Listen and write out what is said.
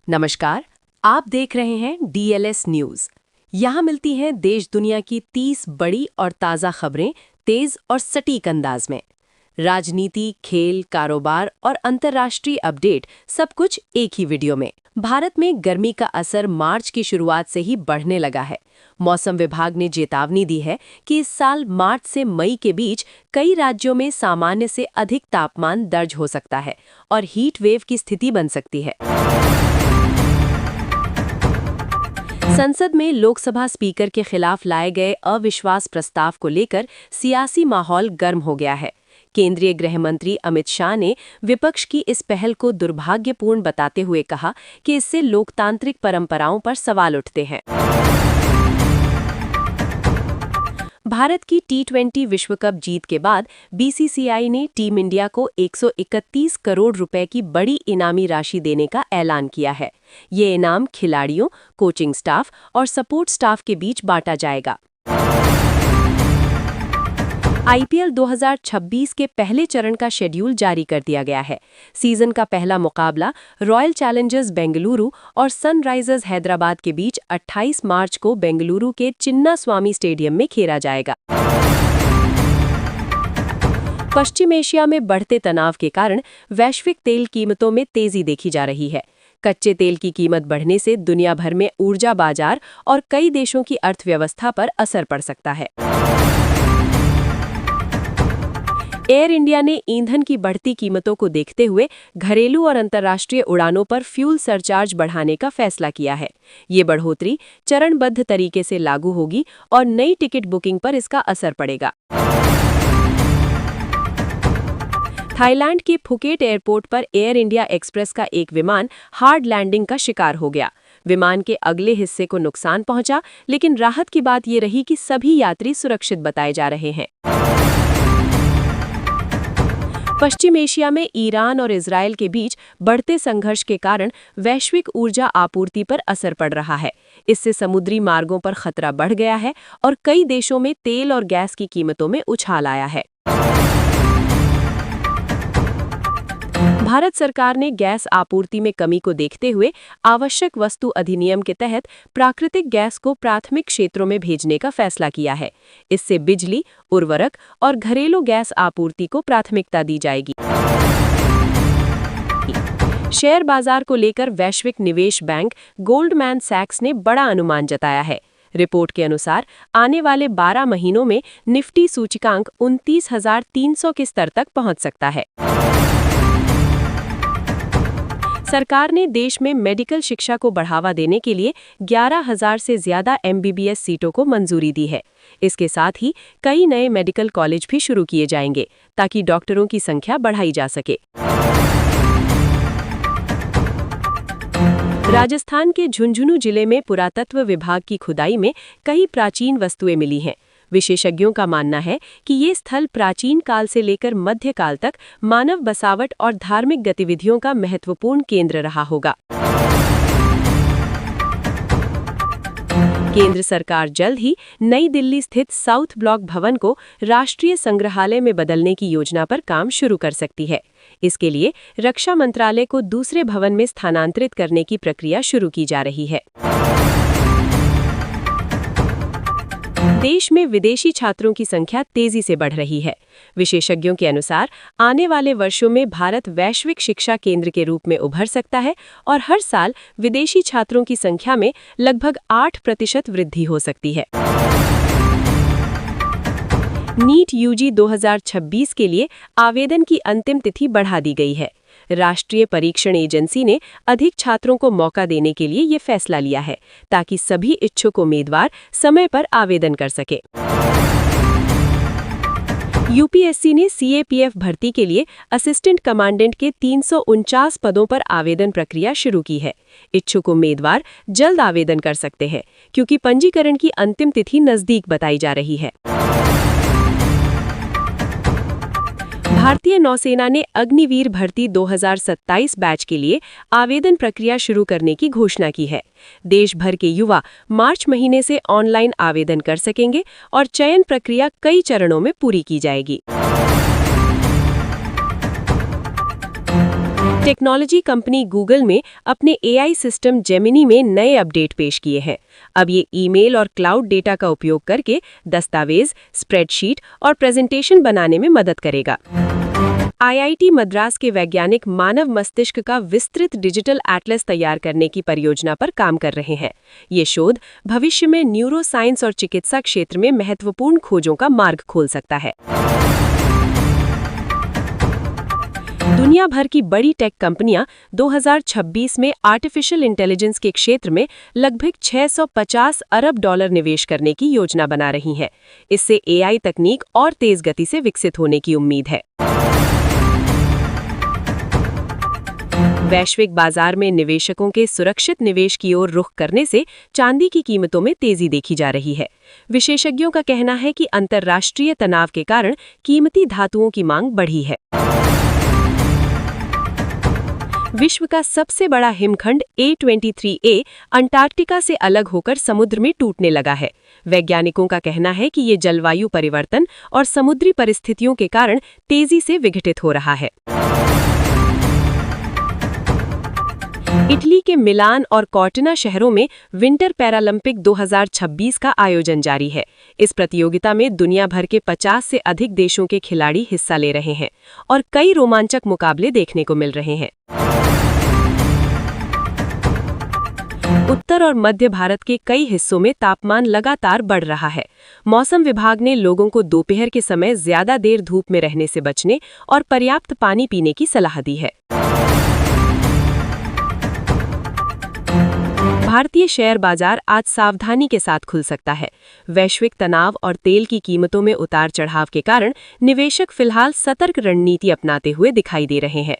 नमस्कार। आप देख रहे हैं डीएलएस न्यूज। यहाँ मिलती हैं देश दुनिया की 30 बड़ी और ताज़ा खबरें तेज और सटीक अंदाज में। राजनीति, खेल, कारोबार और अंतर्राष्ट्रीय अपडेट सब कुछ एक ही वीडियो में। भारत में गर्मी का असर मार्च की शुरुआत से ही बढ़ने लगा है। मौसम विभाग ने चेतावनी दी है कि इस साल मार्च से मई के बीच कई राज्यों में सामान्य से अधिक तापमान दर्ज हो सकता है और हीट वेव की स्थिति बन सकती है। संसद में लोकसभा स्पीकर के खिलाफ लाए गए अविश्वास प्रस्ताव को लेकर सियासी माहौल गर्म हो गया है। केंद्रीय गृह मंत्री अमित शाह ने विपक्ष की इस पहल को दुर्भाग्यपूर्ण बताते हुए कहा कि इससे लोकतांत्रिक परंपराओं पर सवाल उठते हैं। भारत की टी20 विश्व कप जीत के बाद बीसीसीआई ने टीम इंडिया को 131 करोड़ रुपए की बड़ी इनामी राशि देने का ऐलान किया है। ये इनाम खिलाड़ियों, कोचिंग स्टाफ और सपोर्ट स्टाफ के बीच बांटा जाएगा। आईपीएल 2026 के पहले चरण का शेड्यूल जारी कर दिया गया है। सीजन का पहला मुकाबला रॉयल चैलेंजर्स बेंगलुरु और सनराइजर्स हैदराबाद के बीच 28 मार्च को बेंगलुरु के चिन्नास्वामी स्टेडियम में खेला जाएगा। पश्चिम एशिया में बढ़ते तनाव के कारण वैश्विक तेल कीमतों में तेजी देखी जा रही है। कच्चे तेल की कीमत बढ़ने से दुनिया भर में ऊर्जा बाजार और कई देशों की अर्थव्यवस्था पर असर पड़ सकता है। एयर इंडिया ने ईंधन की बढ़ती कीमतों को देखते हुए घरेलू और अंतर्राष्ट्रीय उड़ानों पर फ्यूल सरचार्ज बढ़ाने का फैसला किया है। ये बढ़ोतरी चरणबद्ध तरीके से लागू होगी और नई टिकट बुकिंग पर इसका असर पड़ेगा। थाईलैंड के फुकेट एयरपोर्ट पर एयर इंडिया एक्सप्रेस का एक विमान हार्ड लैंडिंग का शिकार हो गया। विमान के अगले हिस्से को नुकसान पहुंचा, लेकिन राहत की बात ये रही कि सभी यात्री सुरक्षित बताए जा रहे हैं। पश्चिम एशिया में ईरान और इजरायल के बीच बढ़ते संघर्ष के कारण वैश्विक ऊर्जा आपूर्ति पर असर पड़ रहा है। इससे समुद्री मार्गों पर खतरा बढ़ गया है और कई देशों में तेल और गैस की कीमतों में उछाल आया है। भारत सरकार ने गैस आपूर्ति में कमी को देखते हुए आवश्यक वस्तु अधिनियम के तहत प्राकृतिक गैस को प्राथमिक क्षेत्रों में भेजने का फैसला किया है। इससे बिजली, उर्वरक और घरेलू गैस आपूर्ति को प्राथमिकता दी जाएगी। शेयर बाजार को लेकर वैश्विक निवेश बैंक गोल्डमैन सैक्स ने बड़ा अनुमान जताया है। रिपोर्ट के अनुसार आने वाले 12 महीनों में निफ्टी सूचकांक 29,300 के स्तर तक पहुंच सकता है। सरकार ने देश में मेडिकल शिक्षा को बढ़ावा देने के लिए 11,000 से ज्यादा एमबीबीएस सीटों को मंजूरी दी है। इसके साथ ही कई नए मेडिकल कॉलेज भी शुरू किए जाएंगे ताकि डॉक्टरों की संख्या बढ़ाई जा सके। राजस्थान के झुंझुनू जिले में पुरातत्व विभाग की खुदाई में कई प्राचीन वस्तुएं मिली हैं। विशेषज्ञों का मानना है कि ये स्थल प्राचीन काल से लेकर मध्यकाल तक मानव बसावट और धार्मिक गतिविधियों का महत्वपूर्ण केंद्र रहा होगा। केंद्र सरकार जल्द ही नई दिल्ली स्थित साउथ ब्लॉक भवन को राष्ट्रीय संग्रहालय में बदलने की योजना पर काम शुरू कर सकती है। इसके लिए रक्षा मंत्रालय को दूसरे भवन में स्थानांतरित करने की प्रक्रिया शुरू की जा रही है। देश में विदेशी छात्रों की संख्या तेजी से बढ़ रही है। विशेषज्ञों के अनुसार आने वाले वर्षों में भारत वैश्विक शिक्षा केंद्र के रूप में उभर सकता है और हर साल विदेशी छात्रों की संख्या में लगभग 8% वृद्धि हो सकती है। नीट यूजी 2026 के लिए आवेदन की अंतिम तिथि बढ़ा दी गई है। राष्ट्रीय परीक्षण एजेंसी ने अधिक छात्रों को मौका देने के लिए ये फैसला लिया है ताकि सभी इच्छुक उम्मीदवार समय पर आवेदन कर सके। यूपीएससी ने सीएपीएफ भर्ती के लिए असिस्टेंट कमांडेंट के 349 पदों पर आवेदन प्रक्रिया शुरू की है। इच्छुक उम्मीदवार जल्द आवेदन कर सकते हैं क्योंकि पंजीकरण की अंतिम तिथि नजदीक बताई जा रही है। भारतीय नौसेना ने अग्निवीर भर्ती 2027 बैच के लिए आवेदन प्रक्रिया शुरू करने की घोषणा की है। देश भर के युवा मार्च महीने से ऑनलाइन आवेदन कर सकेंगे और चयन प्रक्रिया कई चरणों में पूरी की जाएगी। टेक्नोलॉजी कंपनी गूगल में अपने एआई सिस्टम जेमिनी में नए अपडेट पेश किए हैं। अब ये ईमेल और क्लाउड डेटा का उपयोग करके दस्तावेज, स्प्रेडशीट और प्रेजेंटेशन बनाने में मदद करेगा। आईआईटी मद्रास के वैज्ञानिक मानव मस्तिष्क का विस्तृत डिजिटल एटलस तैयार करने की परियोजना पर काम कर रहे हैं। ये शोध भविष्य में न्यूरोसाइंस और चिकित्सा क्षेत्र में महत्वपूर्ण खोजों का मार्ग खोल सकता है। दुनिया भर की बड़ी टेक कंपनियां 2026 में आर्टिफिशियल इंटेलिजेंस के क्षेत्र में लगभग 650 अरब डॉलर निवेश करने की योजना बना रही हैं। इससे एआई तकनीक और तेज गति से विकसित होने की उम्मीद है। वैश्विक बाजार में निवेशकों के सुरक्षित निवेश की ओर रुख करने से चांदी की कीमतों में तेजी देखी जा रही है। विशेषज्ञों का कहना है कि अंतर्राष्ट्रीय तनाव के कारण कीमती धातुओं की मांग बढ़ी है। विश्व का सबसे बड़ा हिमखंड A23A अंटार्कटिका से अलग होकर समुद्र में टूटने लगा है। वैज्ञानिकों का कहना है कि ये जलवायु परिवर्तन और समुद्री परिस्थितियों के कारण तेजी से विघटित हो रहा है। इटली के मिलान और कॉर्टिना शहरों में विंटर पैरालंपिक 2026 का आयोजन जारी है। इस प्रतियोगिता में दुनिया भर के 50 से अधिक देशों के खिलाड़ी हिस्सा ले रहे हैं और कई रोमांचक मुकाबले देखने को मिल रहे हैं। उत्तर और मध्य भारत के कई हिस्सों में तापमान लगातार बढ़ रहा है। मौसम विभाग ने लोगों को दोपहर के समय ज्यादा देर धूप में रहने से बचने और पर्याप्त पानी पीने की सलाह दी है। भारतीय शेयर बाजार आज सावधानी के साथ खुल सकता है। वैश्विक तनाव और तेल की कीमतों में उतार चढ़ाव के कारण निवेशक फिलहाल सतर्क रणनीति अपनाते हुए दिखाई दे रहे हैं।